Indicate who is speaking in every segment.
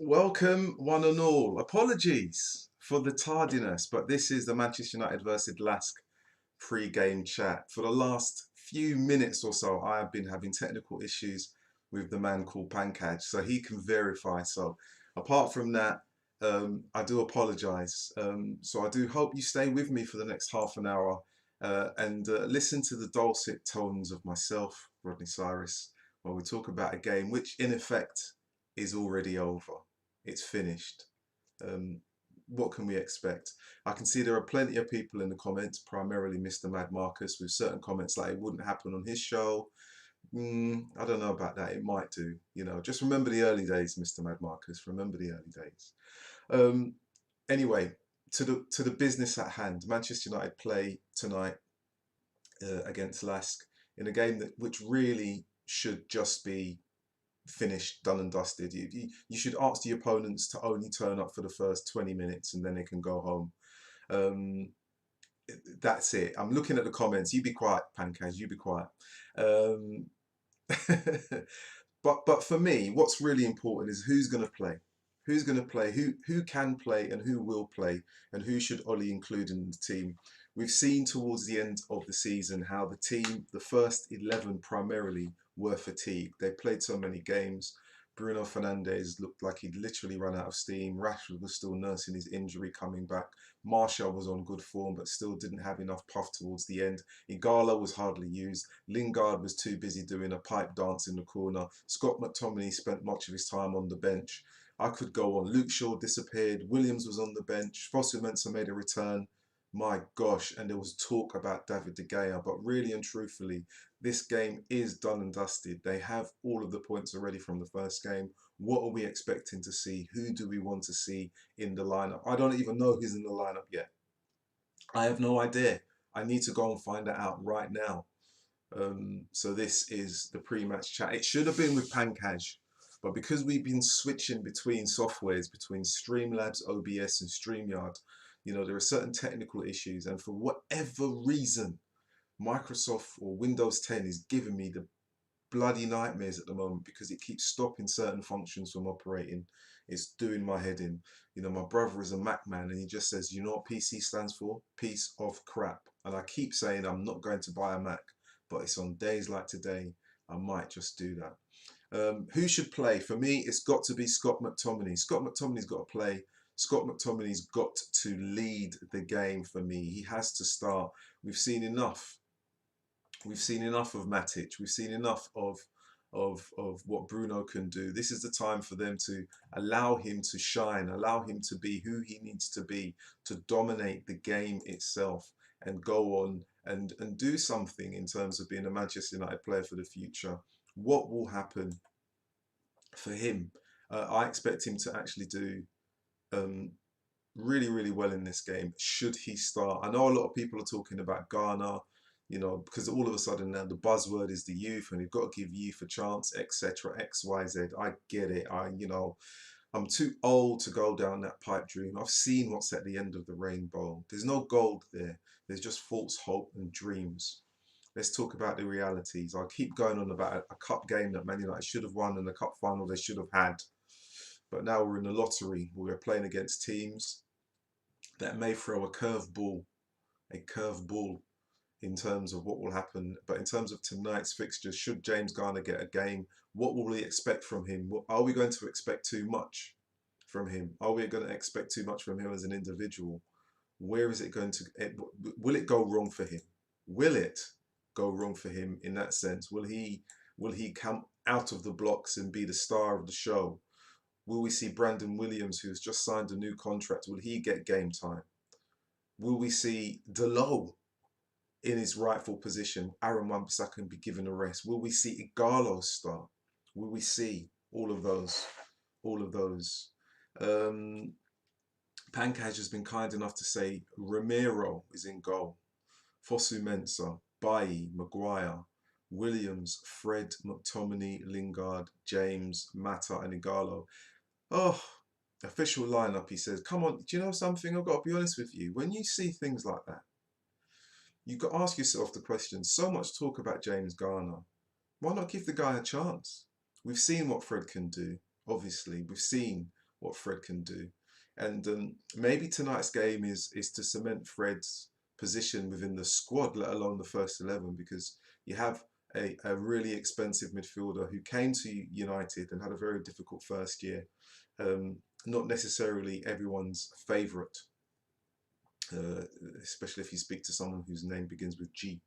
Speaker 1: Welcome, one and all. Apologies for the tardiness, but this is the Manchester United versus Lask pre-game chat. For the last few minutes or so, I have been having technical issues with the man called Pankaj, so he can verify. So, apart from that, I do apologise. So I do hope you stay with me for the next half an hour and listen to the dulcet tones of myself, Rodney Cyrus, while we talk about a game which, in effect, is already over. It's finished. Um, what can we expect? I can see there are plenty of people in the comments, primarily Mr. Mad Marcus, with certain comments like it wouldn't happen on his show. I don't know about that. It might do. Just remember the early days, Mr. Mad Marcus. Remember the early days. Um, anyway, to the business at hand. Manchester United play tonight against Lask in a game which really should just be finished, done and dusted. You should ask the opponents to only turn up for the first 20 minutes and then they can go home. Um, that's it. I'm looking at the comments. You be quiet, Pancas. You be quiet. Um, but for me, what's really important is who's going to play. Who's going to play? Who can play and who will play, and who should Ollie include in the team? We've seen towards the end of the season how the team, the first 11 primarily, were fatigued. They played so many games. Bruno Fernandes looked like he'd literally run out of steam. Rashford was still nursing his injury coming back. Martial was on good form but still didn't have enough puff towards the end. Igalo was hardly used. Lingard was too busy doing a pipe dance in the corner. Scott McTominay spent much of his time on the bench. I could go on. Luke Shaw disappeared. Williams was on the bench. Fosu-Mensah made a return. My gosh, and there was talk about David De Gea, but really and truthfully, this game is done and dusted. They have all of the points already from the first game. What are we expecting to see? Who do we want to see in the lineup? I don't even know who's in the lineup yet. I have no idea. I need to go and find that out right now. So this is the pre-match chat. It should have been with Pankaj, but because we've been switching between softwares, between Streamlabs, OBS, and StreamYard, there are certain technical issues, and for whatever reason, Microsoft or Windows 10 is giving me the bloody nightmares at the moment because it keeps stopping certain functions from operating. It's doing my head in. My brother is a Mac man and he just says, you know what PC stands for? Piece of crap. And I keep saying I'm not going to buy a Mac, but it's on days like today, I might just do that. Who should play? For me, it's got to be Scott McTominay. Scott McTominay's got to play. Scott McTominay's got to lead the game for me. He has to start. We've seen enough. We've seen enough of Matic. We've seen enough of what Bruno can do. This is the time for them to allow him to shine, allow him to be who he needs to be, to dominate the game itself and go on and do something in terms of being a Manchester United player for the future. What will happen for him? I expect him to actually do really, really well in this game. Should he start? I know a lot of people are talking about Ghana, because all of a sudden now the buzzword is the youth and you've got to give youth a chance, etc., X, Y, Z. I get it. I'm too old to go down that pipe dream. I've seen what's at the end of the rainbow. There's no gold there. There's just false hope and dreams. Let's talk about the realities. I'll keep going on about a cup game that Man United should have won and a cup final they should have had. But now we're in the lottery. We're playing against teams that may throw a curveball in terms of what will happen. But in terms of tonight's fixtures, should James Garner get a game, what will we expect from him? Are we going to expect too much from him? Are we going to expect too much from him as an individual? Where is it going to, will it go wrong for him? Will it go wrong for him in that sense? Will he come out of the blocks and be the star of the show? Will we see Brandon Williams, who's just signed a new contract, will he get game time? Will we see Delo in his rightful position? Aaron Wan-Bissaka be given a rest? Will we see Igalo start? Will we see all of those? All of those. Pankaj has been kind enough to say Ramiro is in goal. Fosu-Mensah, Bailly, Maguire, Williams, Fred, McTominay, Lingard, James, Mata and Igalo. Oh, official lineup, he says. Come on, do you know something? I've got to be honest with you. When you see things like that, you've got to ask yourself the question. So much talk about James Garner. Why not give the guy a chance? We've seen what Fred can do, obviously. We've seen what Fred can do. And maybe tonight's game is to cement Fred's position within the squad, let alone the first 11, because you have a really expensive midfielder who came to United and had a very difficult first year. Um, Not necessarily everyone's favourite, uh, especially if you speak to someone whose name begins with G.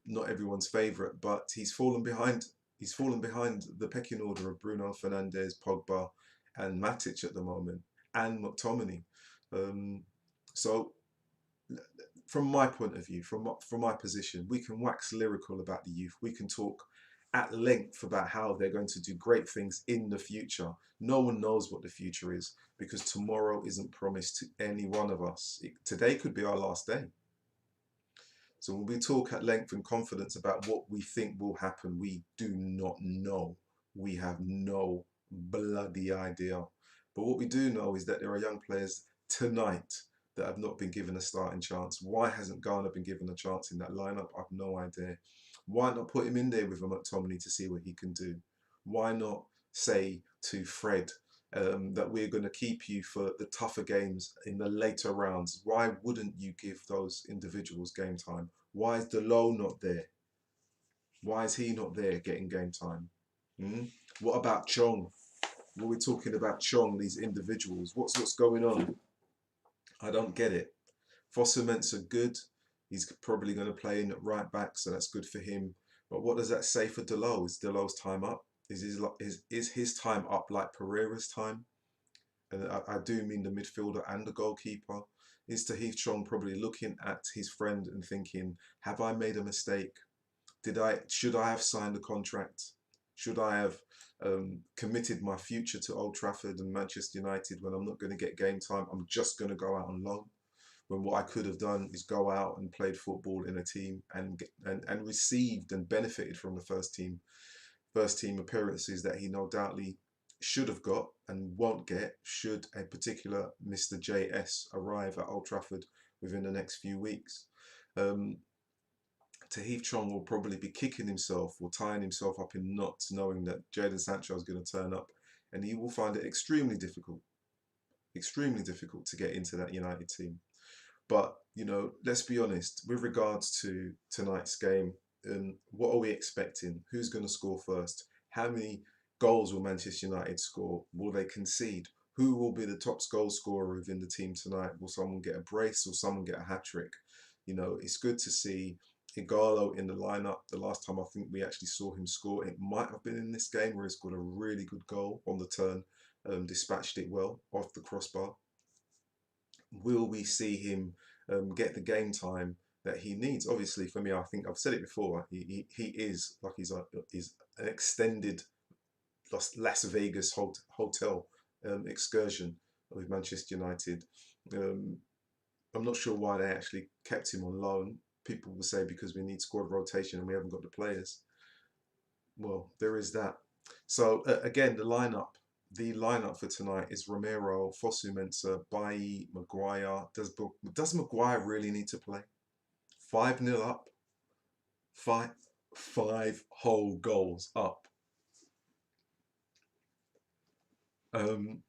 Speaker 1: Not everyone's favourite, but he's fallen behind. He's fallen behind the pecking order of Bruno Fernandes, Pogba, and Matic at the moment, and McTominay. Um, so, from my point of view, from my position, we can wax lyrical about the youth. We can talk at length about how they're going to do great things in the future. No one knows what the future is because tomorrow isn't promised to any one of us. Today could be our last day. So when we talk at length and confidence about what we think will happen, we do not know. We have no bloody idea. But what we do know is that there are young players tonight that have not been given a starting chance. Why hasn't Garner been given a chance in that lineup? I've no idea. Why not put him in there with a McTominay to see what he can do? Why not say to Fred that we're going to keep you for the tougher games in the later rounds? Why wouldn't you give those individuals game time? Why is Delo not there? Why is he not there getting game time? Hmm? What about Chong? What are we talking about Chong, these individuals? What's going on? I don't get it. Fosu are good. He's probably going to play in at right back, so that's good for him. But what does that say for Delo? Is Delo's time up? Is his time up like Pereira's time? And I do mean the midfielder and the goalkeeper. Is Tahith Chong probably looking at his friend and thinking, have I made a mistake? Should I have signed a contract? Should I have committed my future to Old Trafford and Manchester United when I'm not going to get game time? I'm just going to go out on loan. When what I could have done is go out and played football in a team and received and benefited from the first team appearances that he no doubtly should have got and won't get should a particular Mr. JS arrive at Old Trafford within the next few weeks. Tahith Chong will probably be kicking himself or tying himself up in knots knowing that Jadon Sancho is going to turn up, and he will find it extremely difficult to get into that United team. But, let's be honest, with regards to tonight's game, what are we expecting? Who's going to score first? How many goals will Manchester United score? Will they concede? Who will be the top goal scorer within the team tonight? Will someone get a brace or someone get a hat-trick? It's good to see Igalo in the lineup. The last time I think we actually saw him score, it might have been in this game where he scored a really good goal on the turn, dispatched it well off the crossbar. Will we see him get the game time that he needs? Obviously, for me, I think I've said it before. He is like he's an extended Las Vegas hotel excursion with Manchester United. I'm not sure why they actually kept him on loan. People will say because we need squad rotation and we haven't got the players. Well, there is that. So again, the lineup. The lineup for tonight is Romero, Fosu-Mensah, Bailly, Maguire. Does Maguire really need to play? 5-0 up. Five whole goals up.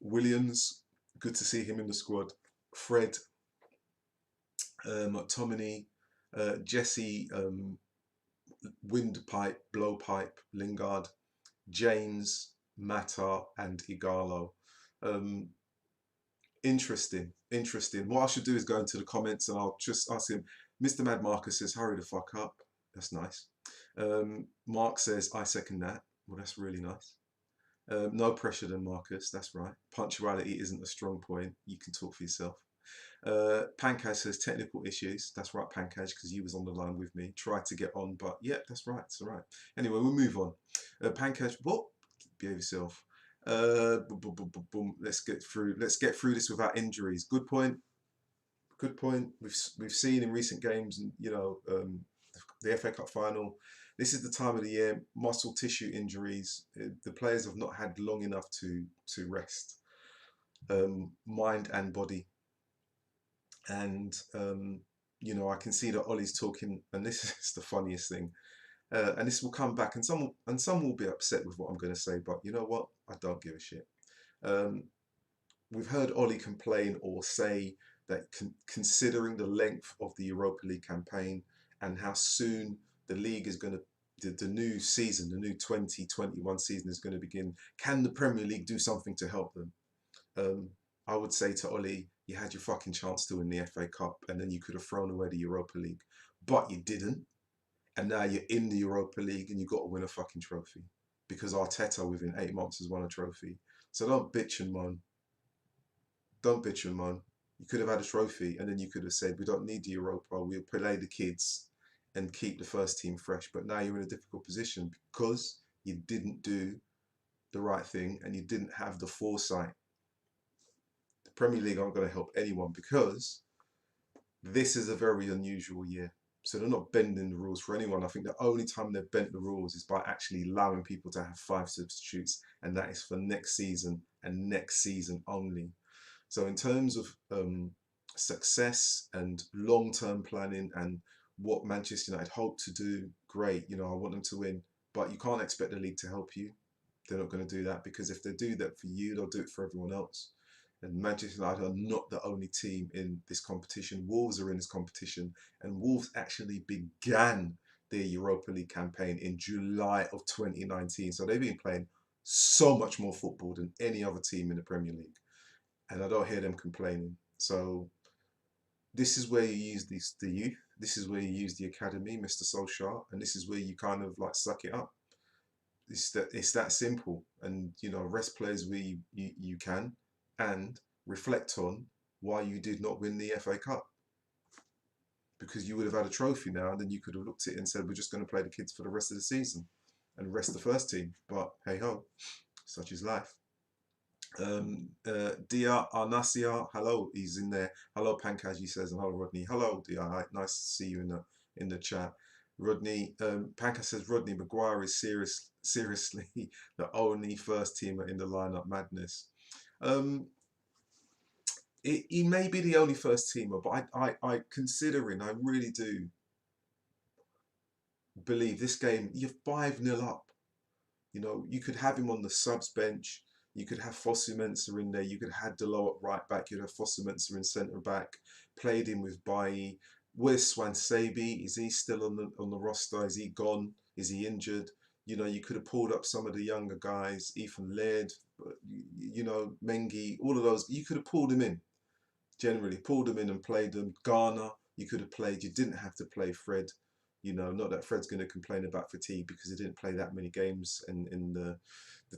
Speaker 1: Williams, good to see him in the squad. Fred, McTominay, Jesse, Windpipe, Blowpipe, Lingard, James, Mata, and Igalo. Interesting. What I should do is go into the comments and I'll just ask him. Mr. Mad Marcus says, hurry the fuck up. That's nice. Mark says, I second that. Well, that's really nice. No pressure then, Marcus. That's right. Punctuality isn't a strong point. You can talk for yourself. Pankaj says technical issues. That's right, Pankaj, because he was on the line with me. Tried to get on, but yeah, that's right. It's all right. Anyway, we'll move on. Pankaj, what? Behave yourself. Boom. Let's get through this without injuries. Good point. We've seen in recent games, and the FA Cup final. This is the time of the year. Muscle tissue injuries. The players have not had long enough to rest, mind and body. And I can see that Ollie's talking, and this is the funniest thing. And this will come back, and some will be upset with what I'm going to say, but you know what? I don't give a shit. we've heard Ollie complain or say that considering the length of the Europa League campaign and how soon the league is going to, the new season, the new 2021 season is going to begin, can the Premier League do something to help them? Um, I would say to Ollie, you had your fucking chance to win the FA Cup and then you could have thrown away the Europa League, but you didn't. And now you're in the Europa League and you've got to win a fucking trophy because Arteta within 8 months has won a trophy. So don't bitch and moan. Don't bitch and moan. You could have had a trophy and then you could have said, we don't need the Europa, we'll play the kids and keep the first team fresh. But now you're in a difficult position because you didn't do the right thing and you didn't have the foresight. The Premier League aren't going to help anyone because this is a very unusual year. So they're not bending the rules for anyone. I think the only time they've bent the rules is by actually allowing people to have 5 substitutes, and that is for next season and next season only. So in terms of success and long-term planning and what Manchester United hope to do, great. You know, I want them to win, but you can't expect the league to help you. They're not going to do that because if they do that for you, they'll do it for everyone else. And Manchester United are not the only team in this competition. Wolves are in this competition, and Wolves actually began their Europa League campaign in July of 2019. So they've been playing so much more football than any other team in the Premier League, and I don't hear them complaining. So this is where you use the youth. This is where you use the academy, Mr. Solskjaer, and this is where you kind of like suck it up. It's that simple. And you know, rest players where you can, and reflect on why you did not win the FA Cup. Because you would have had a trophy now, and then you could have looked at it and said, we're just going to play the kids for the rest of the season and rest the first team. But hey ho, such is life. Dia Arnasia, hello, he's in there. Hello, Pankaj, says, and hello, Rodney. Hello, Dia, nice to see you in the chat. Rodney, Pankaj says Rodney Maguire is seriously the only first teamer in the lineup. Madness. Um, he may be the only first teamer, but I considering, I really do believe this game. You're 5-0 up. You know, you could have him on the subs bench. You could have Fosu Mensah in there. You could have Delo at right back. You'd have Fosu Mensah in centre back. Played him with Bailly. Where's Swansebi? Is he still on the roster? Is he gone? Is he injured? You know, you could have pulled up some of the younger guys, Ethan Laird, you know, Mengi, all of those. You could have pulled him in. Generally, pulled them in and played them. Garner, you could have played. You didn't have to play Fred. You know, not that Fred's going to complain about fatigue because he didn't play that many games in the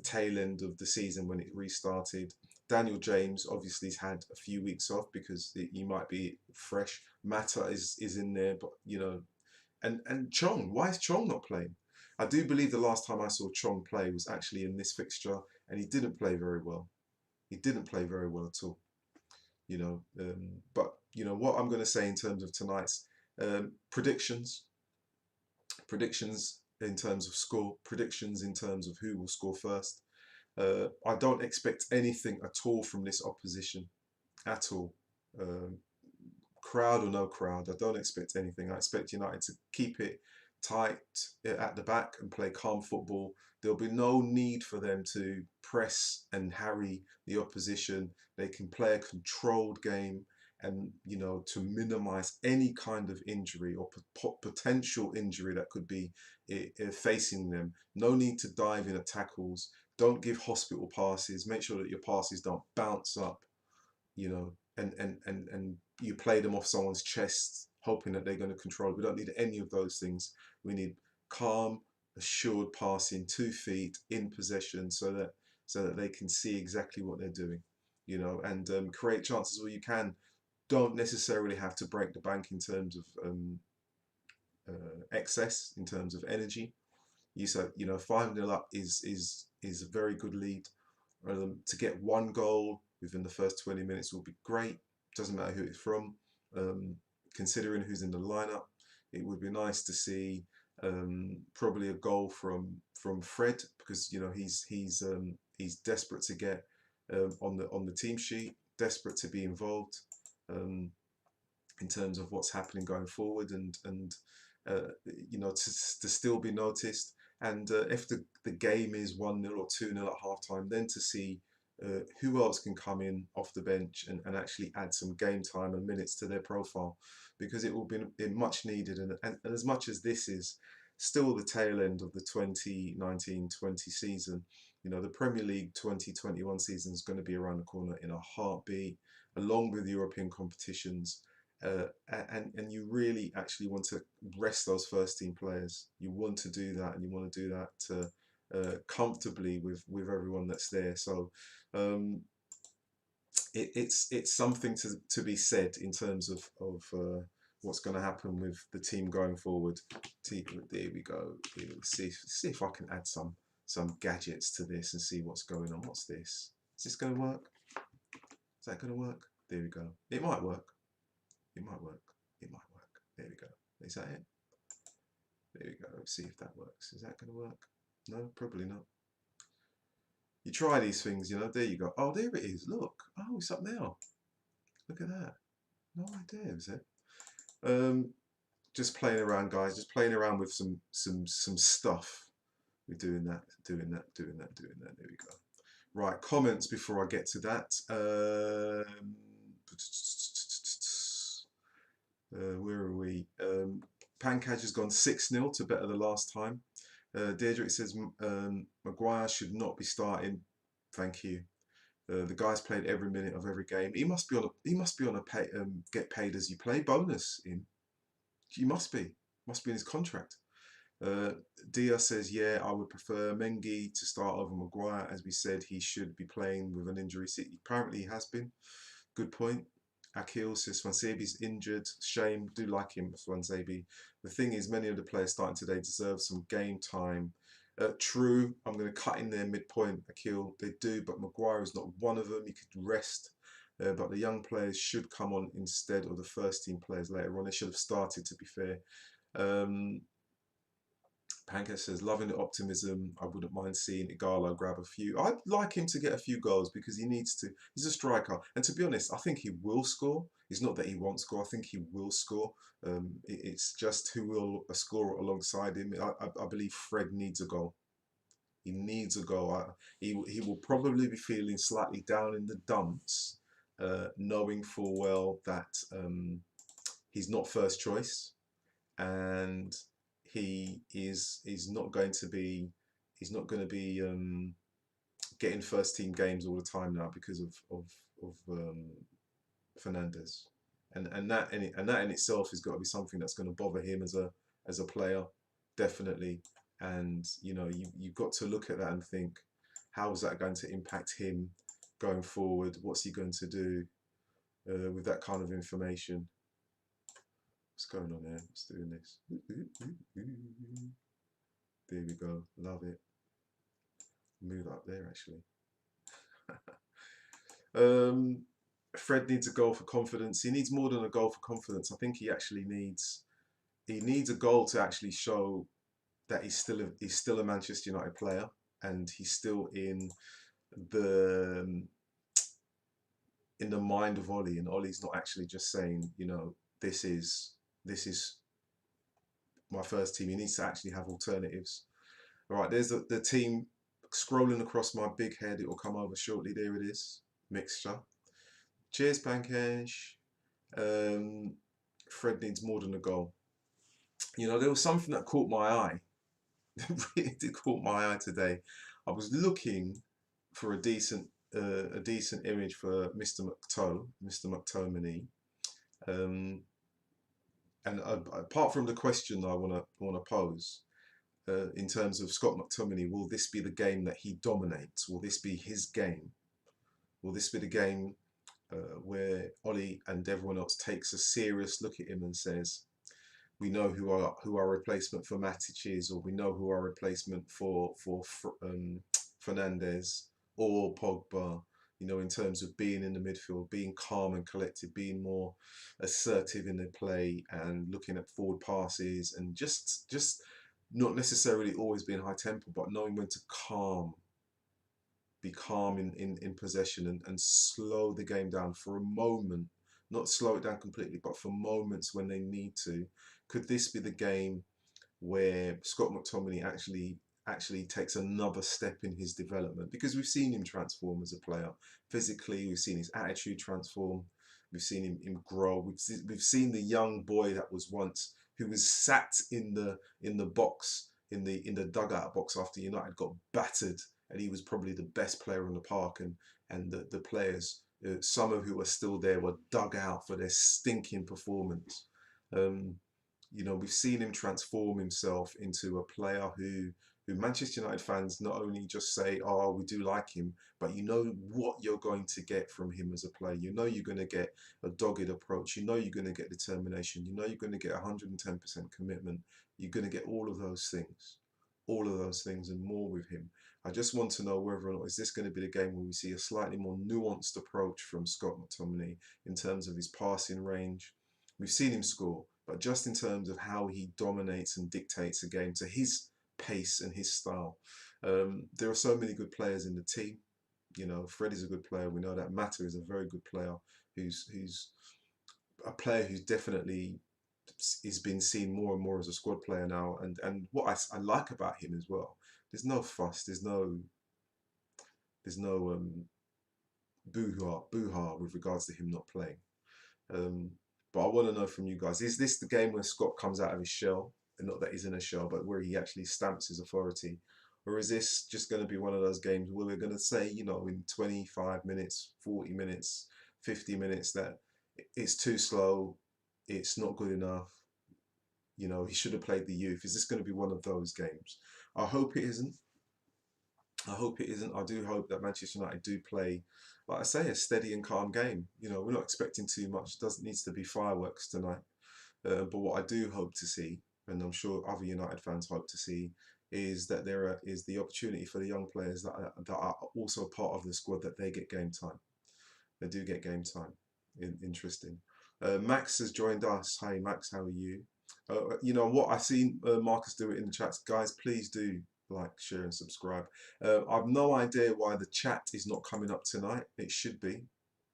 Speaker 1: tail end of the season when it restarted. Daniel James obviously has had a few weeks off because he might be fresh. Mata is in there, but you know, and Chong. Why is Chong not playing? I do believe the last time I saw Chong play was actually in this fixture, and he didn't play very well. He didn't play very well at all. You know, but you know what I'm going to say in terms of tonight's predictions in terms of score, predictions in terms of who will score first. I don't expect anything at all from this opposition, at all. Um, Crowd or no crowd, I don't expect anything. I expect United to keep it tight at the back and play calm football. There'll be no need for them to press and harry the opposition. They can play a controlled game and, you know, to minimise any kind of injury or potential injury that could be facing them. No need to dive in at tackles. Don't give hospital passes. Make sure that your passes don't bounce up, you know, and you play them off someone's chest, hoping that they're going to control. We don't need any of those things. We need calm, assured passing, 2 feet in possession, so that they can see exactly what they're doing, you know, and create chances where you can. Don't necessarily have to break the bank in terms of excess, in terms of energy. You know, 5-0 up is a very good lead. To get 1 goal within the first 20 minutes will be great. Doesn't matter who it's from. Considering who's in the lineup, it would be nice to see probably a goal from Fred, because you know he's desperate to get on the team sheet, desperate to be involved in terms of what's happening going forward, and you know, to still be noticed. And if the game is 1-0 or 2-0 at halftime, then to see who else can come in off the bench and actually add some game time and minutes to their profile, because it will be much needed. And as much as this is still the tail end of the 2019-20 season, you know, the Premier League 2021 season is going to be around the corner in a heartbeat, along with European competitions. And you really actually want to rest those first team players. You want to do that, and you want to do that comfortably with everyone that's there. So um, it's something to be said in terms of what's going to happen with the team going forward. There we go. See if I can add some gadgets to this and see what's going on. What's this? Is this going to work? Is that going to work? There we go. It might work. It might work. It might work. There we go. Is that it? There we go. Let's see if that works. Is that going to work? No, probably not. You try these things, you know. There you go. Oh, there it is. Look. Oh, it's up now. Look at that. No idea, is it? Just playing around, guys. Just playing around with some stuff. We're doing that. There we go. Right, comments before I get to that. Where are we? Pankaj has gone 6-0 to better the last time. Deirdre says Maguire should not be starting. Thank you. The guy's played every minute of every game. He must be on a pay, get paid as you play bonus in. He must be in his contract. Dia says, yeah, I would prefer Mengi to start over Maguire. As we said, he should be playing with an injury. Apparently he has been. Good point. Akil says Swansebi's injured. Shame. Do like him, Swansebi. The thing is, many of the players starting today deserve some game time. True. I'm going to cut in there midpoint, Akil. They do, but Maguire is not one of them. He could rest. But the young players should come on instead of the first team players later on. They should have started, to be fair. Pankaj says, loving the optimism. I wouldn't mind seeing Igalo grab a few. I'd like him to get a few goals because he needs to. He's a striker. And to be honest, I think he will score. It's not that he won't score. I think he will score. It's just who will score alongside him. I believe Fred needs a goal. He needs a goal. He will probably be feeling slightly down in the dumps, knowing full well that he's not first choice. And he is not going to be getting first team games all the time now because of Fernandez, and that in itself has got to be something that's going to bother him as a player, definitely. And you know, you've got to look at that and think, how is that going to impact him going forward? What's he going to do with that kind of information? What's going on here? What's doing this? There we go. Love it. Move up there, actually. Fred needs a goal for confidence. He needs more than a goal for confidence. I think he actually needs a goal to actually show that he's still a Manchester United player, and he's still in the mind of Ollie, and Ollie's not actually just saying, you know, this is my first team. He needs to actually have alternatives. All right, there's the team scrolling across my big head. It will come over shortly. There it is. Mixture. Cheers, Pankaj. Fred needs more than a goal. You know, there was something that caught my eye. Really did caught my eye today. I was looking for a decent image for Mr. McTominay. And apart from the question I want to pose, in terms of Scott McTominay, will this be the game that he dominates? Will this be his game? Will this be the game where Ollie and everyone else takes a serious look at him and says, we know who our replacement for Matic is, or we know who our replacement for Fernandez or Pogba, you know, in terms of being in the midfield, being calm and collected, being more assertive in their play and looking at forward passes, and just not necessarily always being high tempo, but knowing when to be calm in possession and slow the game down for a moment, not slow it down completely, but for moments when they need to. Could this be the game where Scott McTominay actually actually takes another step in his development, because we've seen him transform as a player physically, we've seen his attitude transform, we've seen him grow, we've seen the young boy that was once, who was sat in the box, in the dugout box after United got battered, and he was probably the best player on the park, and the players, some of who are still there, were dug out for their stinking performance. Um, you know, we've seen him transform himself into a player who Manchester United fans not only just say, "Oh, we do like him," but you know what you're going to get from him as a player. You know you're going to get a dogged approach. You know you're going to get determination. You know you're going to get 110% commitment. You're going to get all of those things and more with him. I just want to know whether or not is this going to be the game where we see a slightly more nuanced approach from Scott McTominay in terms of his passing range. We've seen him score, but just in terms of how he dominates and dictates a game to his pace and his style. There are so many good players in the team. You know, Fred is a good player. We know that Mata is a very good player, who's a player who's definitely is being seen more and more as a squad player now. And what I like about him as well, there's no fuss, there's no boo-ha with regards to him not playing. Um, but I want to know from you guys, is this the game where Scott comes out of his shell? And not that he's in a shell, but where he actually stamps his authority? Or is this just going to be one of those games where we're going to say, you know, in 25 minutes, 40 minutes, 50 minutes, that it's too slow, it's not good enough, you know, he should have played the youth? Is this going to be one of those games? I hope it isn't. I hope it isn't. I do hope that Manchester United do play, like I say, a steady and calm game. You know, we're not expecting too much. It doesn't need to be fireworks tonight. But what I do hope to see, and I'm sure other United fans hope to see, is that is the opportunity for the young players that are also part of the squad, that they get game time. They do get game time. Interesting. Max has joined us. Hey Max, how are you? You know what, I've seen Marcus do it in the chats. Guys, please do like, share, and subscribe. I've no idea why the chat is not coming up tonight. It should be.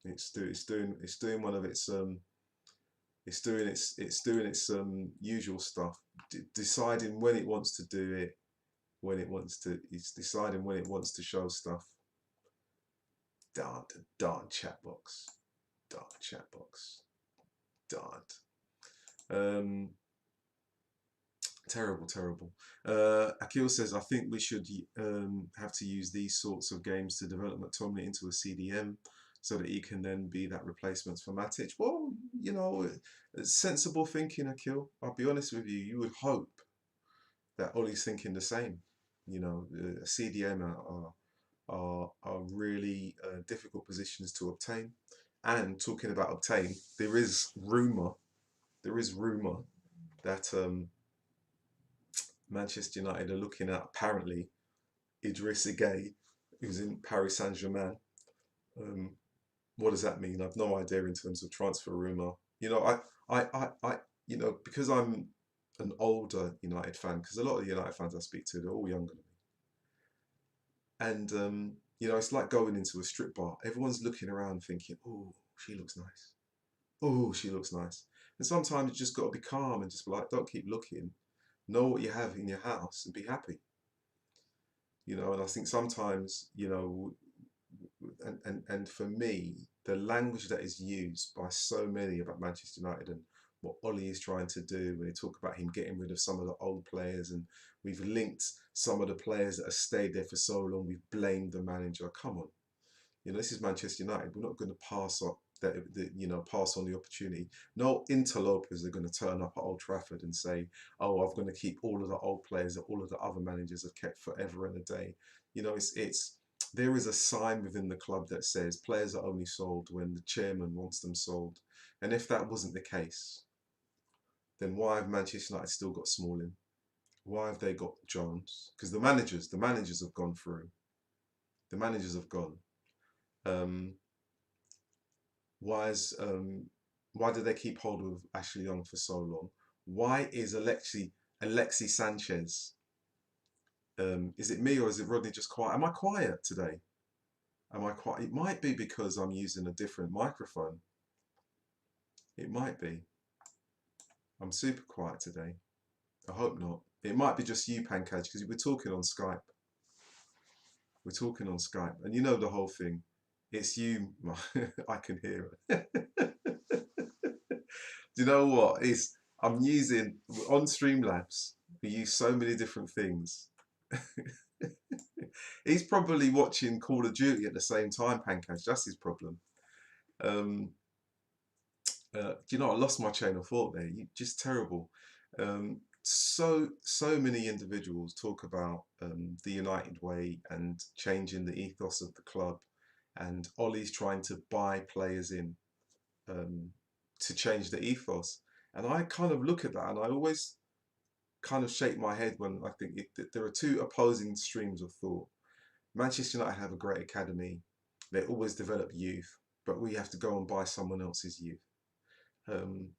Speaker 1: It's doing one of its it's doing its usual stuff, deciding when it wants to do it, it's deciding when it wants to show stuff. Darn chat box, darn chat box, darn. Terrible, terrible. Akil says, I think we should have to use these sorts of games to develop McTominay into a CDM, so that he can then be that replacement for Matic. Well, you know, it's sensible thinking, Akil. I'll be honest with you. You would hope that Ollie's thinking the same. You know, CDM are really difficult positions to obtain. And talking about obtain, there is rumour that Manchester United are looking at, apparently, Idrissa Gueye, who's in Paris Saint-Germain. Um, what does that mean? I've no idea in terms of transfer rumour. You know, you know, because I'm an older United fan, because a lot of the United fans I speak to, they're all younger than me. And, you know, it's like going into a strip bar. Everyone's looking around thinking, oh, she looks nice. Oh, she looks nice. And sometimes you just got to be calm and just be like, don't keep looking. Know what you have in your house and be happy. You know, and I think sometimes, you know, and for me, the language that is used by so many about Manchester United and what Ollie is trying to do, when they talk about him getting rid of some of the old players, and we've linked some of the players that have stayed there for so long, we've blamed the manager. Come on, you know, this is Manchester United. We're not going to pass up you know, pass on the opportunity. No interlopers are going to turn up at Old Trafford and say, "Oh, I'm going to keep all of the old players that all of the other managers have kept forever and a day." You know, it's there is a sign within the club that says players are only sold when the chairman wants them sold. And if that wasn't the case, then why have Manchester United still got Smalling? Why have they got Jones? Because the managers have gone through. The managers have gone. Um, why do they keep hold of Ashley Young for so long? Why is Alexi Sanchez? Is it me or is it Rodney just quiet? Am I quiet today? Am I quiet? It might be because I'm using a different microphone. It might be. I'm super quiet today. I hope not. It might be just you, Pankaj, because we're talking on Skype. We're talking on Skype, and you know the whole thing. It's you. I can hear it. Do you know what? I'm using on Streamlabs. We use so many different things. He's probably watching Call of Duty at the same time, Pankaj. That's his problem. Um, do you know, I lost my chain of thought there. Just terrible. So many individuals talk about the United way and changing the ethos of the club, and Ollie's trying to buy players in um, to change the ethos. And I kind of look at that, and I always kind of shake my head when I think there are two opposing streams of thought. Manchester United have a great academy. They always develop youth, but we have to go and buy someone else's youth. Um,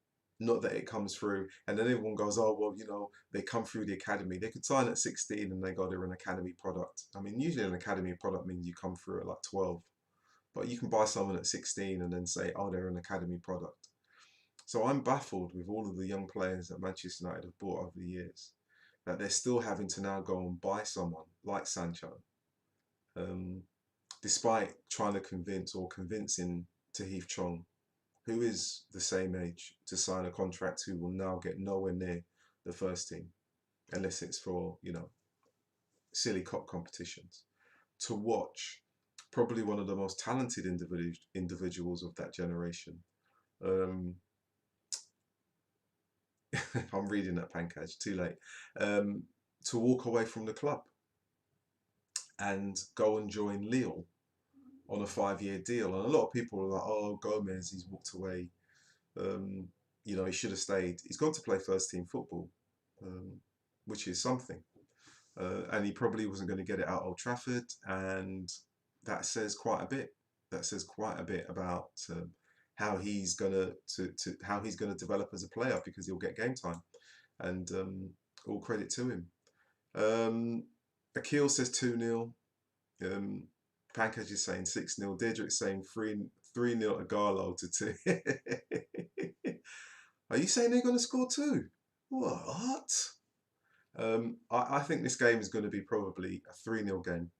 Speaker 1: Not that it comes through, and then everyone goes, "Oh well, you know, they come through the academy. They could sign at 16, and they go, they're an academy product." I mean, usually an academy product means you come through at like 12, but you can buy someone at 16 and then say, "Oh, they're an academy product." So I'm baffled with all of the young players that Manchester United have bought over the years, that they're still having to now go and buy someone like Sancho, um, despite trying to convincing Tahith Chong, who is the same age, to sign a contract, who will now get nowhere near the first team, unless it's for, you know, silly cop competitions, to watch probably one of the most talented individuals of that generation. Um, I'm reading that, Pankaj, too late. Um, to walk away from the club and go and join Lille on a 5-year deal. And a lot of people are like, "Oh, Gomez, he's walked away. Um, you know, he should have stayed." He's gone to play first team football, um, which is something. And he probably wasn't going to get it out Old Trafford, and that says quite a bit. That says quite a bit about how he's gonna how he's gonna develop as a player, because he'll get game time, and all credit to him. Um, Akil says 2-0. Um, Pankaj is saying 6-0. Deirdre's saying 3-0 to Garlo to 2. Are you saying they're going to score 2? What? I think this game is going to be probably a 3-0 game.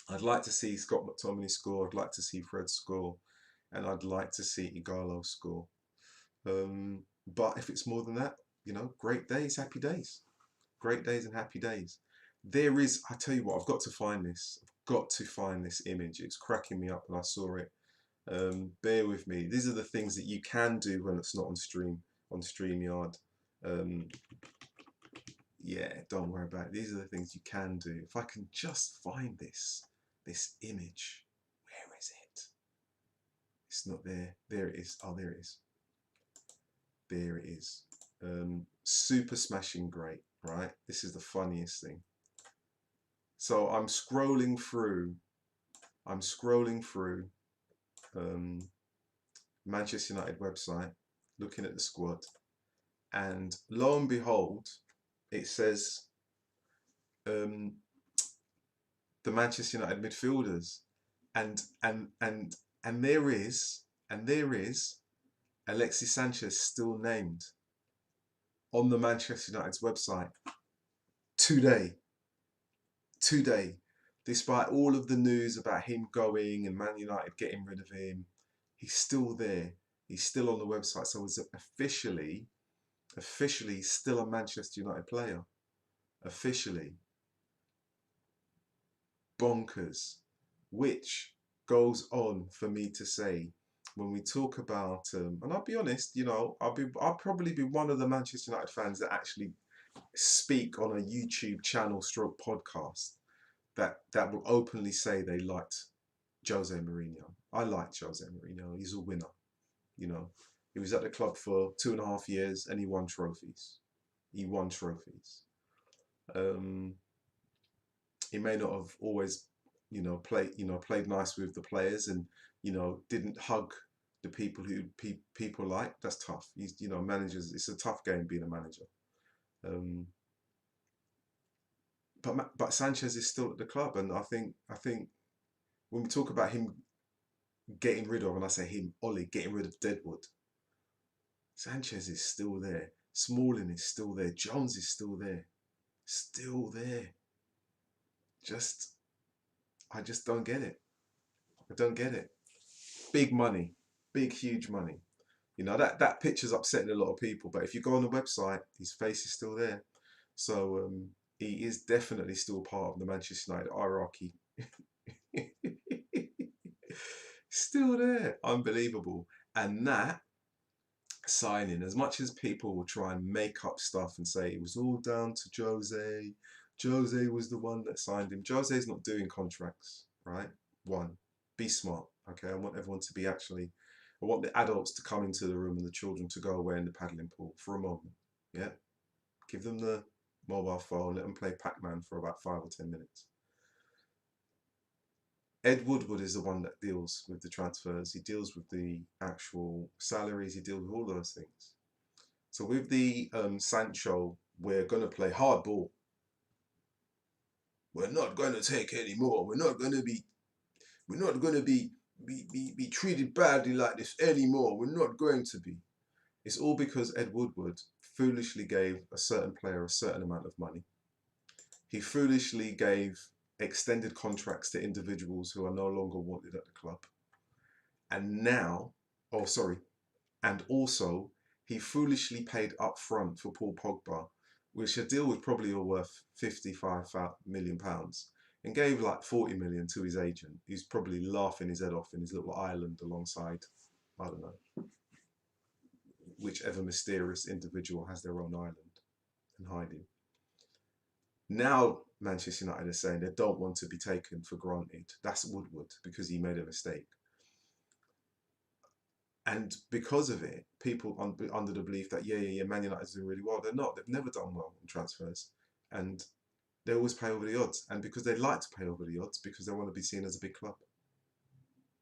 Speaker 1: I'd like to see Scott McTominay score. I'd like to see Fred score. And I'd like to see Igalo score. But if it's more than that, you know, great days, happy days. Great days and happy days. There is, I tell you what, I've got to find this. I've got to find this image. It's cracking me up when I saw it. Bear with me. These are the things that you can do when it's not on StreamYard. Um, yeah, don't worry about it. These are the things you can do. If I can just find this image, where is it? It's not there. There it is. Oh, there it is. There it is. Super smashing great, right? This is the funniest thing. So I'm scrolling through Manchester United website, looking at the squad, and lo and behold, it says the Manchester United midfielders, and and and and there is Alexis Sanchez still named on the Manchester United's website today. Today, despite all of the news about him going and Man United getting rid of him, he's still there. He's still on the website. So it's officially still a Manchester United player. Officially. Bonkers. Which goes on for me to say, when we talk about, and I'll be honest, you know, I'll probably be one of the Manchester United fans that actually speak on a YouTube channel stroke podcast that will openly say they liked Jose Mourinho. I liked Jose Mourinho. He's a winner. You know, he was at the club for 2.5 years and he won trophies. He won trophies. He may not have always, played nice with the players, and didn't hug the people who people like. That's tough. He's, managers. It's a tough game being a manager. But Sanchez is still at the club, and I think when we talk about him getting rid of, and I say him, Ollie getting rid of Deadwood, Sanchez is still there. Smalling is still there. Jones is still there. Still there. I just don't get it. I don't get it. Big money. Big, huge money. You know, that picture's upsetting a lot of people, but if you go on the website, his face is still there. So he is definitely still part of the Manchester United hierarchy. Still there. Unbelievable. And that signing, as much as people will try and make up stuff and say it was all down to Jose, Jose was the one that signed him. Jose's not doing contracts, right? One, be smart, okay? I want everyone to be actually, I want the adults to come into the room and the children to go away in the paddling pool for a moment, yeah? Give them the mobile phone, let them play Pac-Man for about 5 or 10 minutes. Ed Woodward is the one that deals with the transfers. He deals with the actual salaries. He deals with all those things. So with the Sancho, we're going to play hard ball. We're not going to take any more. We're not going to be treated badly like this anymore. We're not going to be. It's all because Ed Woodward foolishly gave a certain player a certain amount of money. He foolishly gave extended contracts to individuals who are no longer wanted at the club. And now, oh sorry, and also he foolishly paid up front for Paul Pogba, which a deal was probably worth £55 million, and gave like 40 million to his agent. He's probably laughing his head off in his little island alongside, I don't know, whichever mysterious individual has their own island and hiding. Now Manchester United are saying they don't want to be taken for granted. That's Woodward because he made a mistake. And because of it, people under the belief that, yeah, Man United's doing really well. They're not. They've never done well in transfers. And they always pay over the odds. And because they like to pay over the odds, because they want to be seen as a big club.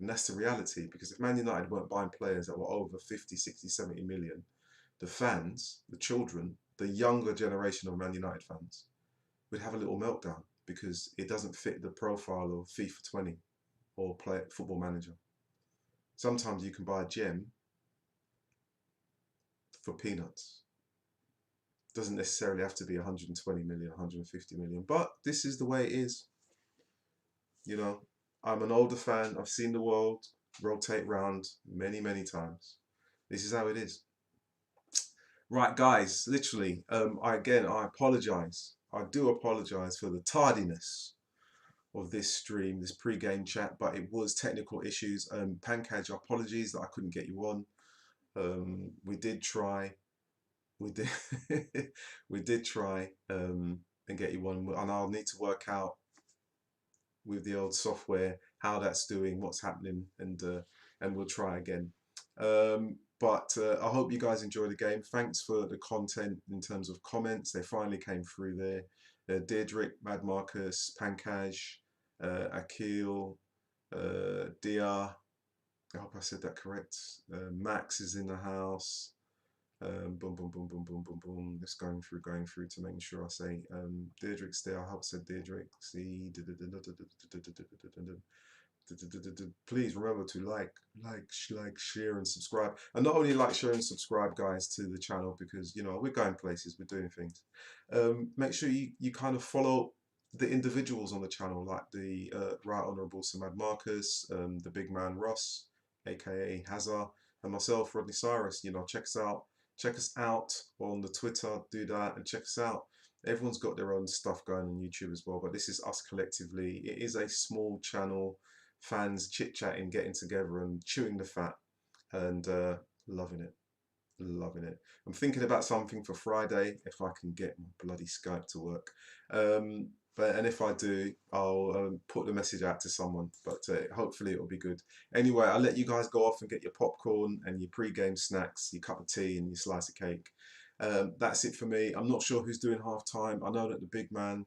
Speaker 1: And that's the reality. Because if Man United weren't buying players that were over 50, 60, 70 million, the fans, the children, the younger generation of Man United fans would have a little meltdown because it doesn't fit the profile of FIFA 20 or Football Manager. Sometimes you can buy a gem for peanuts. Doesn't necessarily have to be 120 million, 150 million, but this is the way it is. You know, I'm an older fan. I've seen the world rotate round many, many times. This is how it is. Right, guys, literally, I apologize. I do apologize for the tardiness of this stream, this pre-game chat, but it was technical issues. Pankaj, apologies that I couldn't get you on. We did try. We did we did try and get you on, and I'll need to work out with the old software how that's doing, what's happening, and we'll try again. But I hope you guys enjoy the game. Thanks for the content in terms of comments. They finally came through there. Deirdre, Mad Marcus, Pankaj, Akil, Dia. I hope I said that correct. Max is in the house. Boom, boom, boom, boom, boom, boom, boom. Just going through to making sure I say Deirdre's there. I hope I said Deirdre. See, please remember to like, share, and subscribe. And not only like, share, and subscribe, guys, to the channel, because you know we're going places, we're doing things. Make sure you kind of follow the individuals on the channel, like the Right Honourable Sir Mad Marcus, the big man Ross, aka Hazard, and myself, Rodney Cyrus. You know, check us out on the Twitter, do that, and check us out. Everyone's got their own stuff going on YouTube as well, but this is us collectively. It is a small channel, fans chit-chatting, getting together and chewing the fat, and loving it. Loving it. I'm thinking about something for Friday, if I can get my bloody Skype to work. And if I do, I'll put the message out to someone, but hopefully it'll be good. Anyway, I'll let you guys go off and get your popcorn and your pre-game snacks, your cup of tea and your slice of cake. That's it for me. I'm not sure who's doing half time. I know that the big man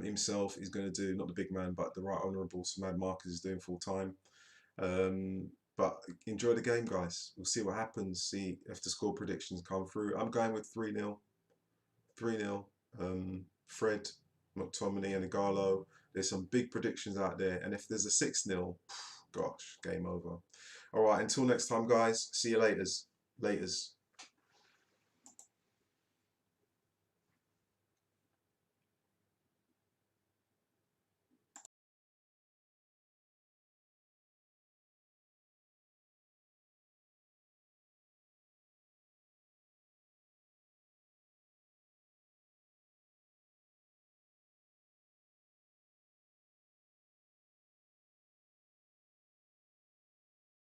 Speaker 1: himself is going to do, not the big man, but the Right Honourable Sir Mad Marcus is doing full time. But enjoy the game, guys. We'll see what happens. See if the score predictions come through. I'm going with 3-0. 3-0. Fred, McTominay and Igalo. There's some big predictions out there. And if there's a 6-0, gosh, game over. All right, until next time, guys. See you laters. Laters.